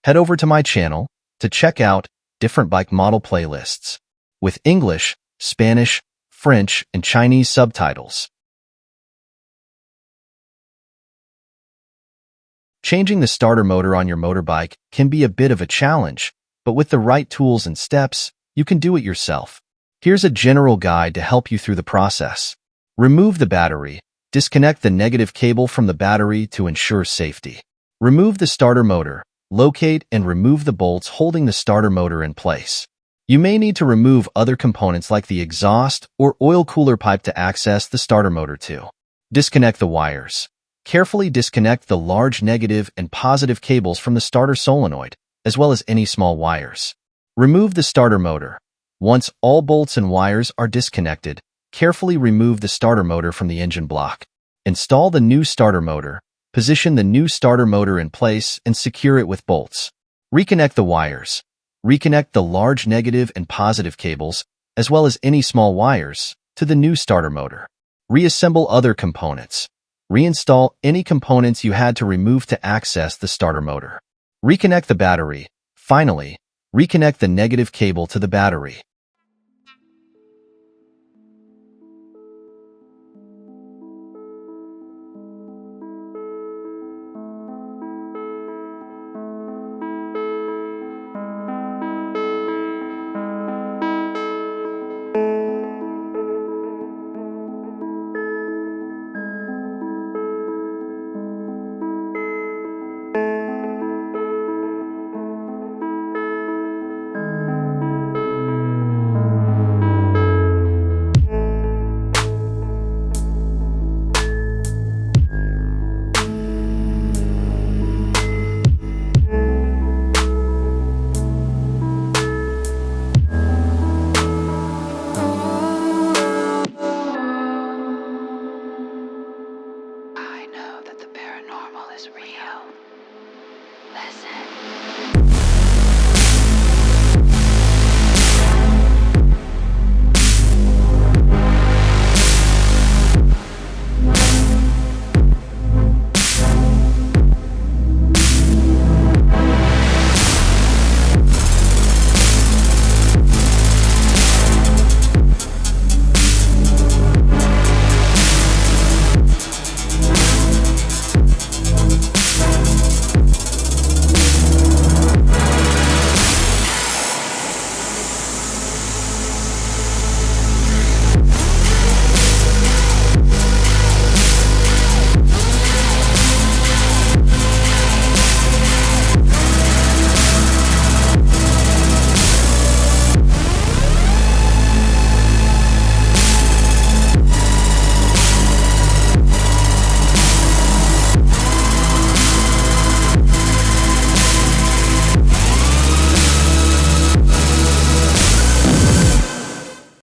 Head over to my channel to check out different bike model playlists with English, Spanish, French, and Chinese subtitles. Changing the starter motor on your motorbike can be a bit of a challenge, but with the right tools and steps, you can do it yourself. Here's a general guide to help you through the process. Remove the battery. Disconnect the negative cable from the battery to ensure safety. Remove the starter motor. Locate and remove the bolts holding the starter motor in place. You may need to remove other components like the exhaust or oil cooler pipe to access the starter motor too. Disconnect the wires. Carefully disconnect the large negative and positive cables from the starter solenoid, as well as any small wires. Remove the starter motor. Once all bolts and wires are disconnected, carefully remove the starter motor from the engine block. Install the new starter motor. Position the new starter motor in place and secure it with bolts. Reconnect the wires. Reconnect the large negative and positive cables, as well as any small wires, to the new starter motor. Reassemble other components. Reinstall any components you had to remove to access the starter motor. Reconnect the battery. Finally, reconnect the negative cable to the battery.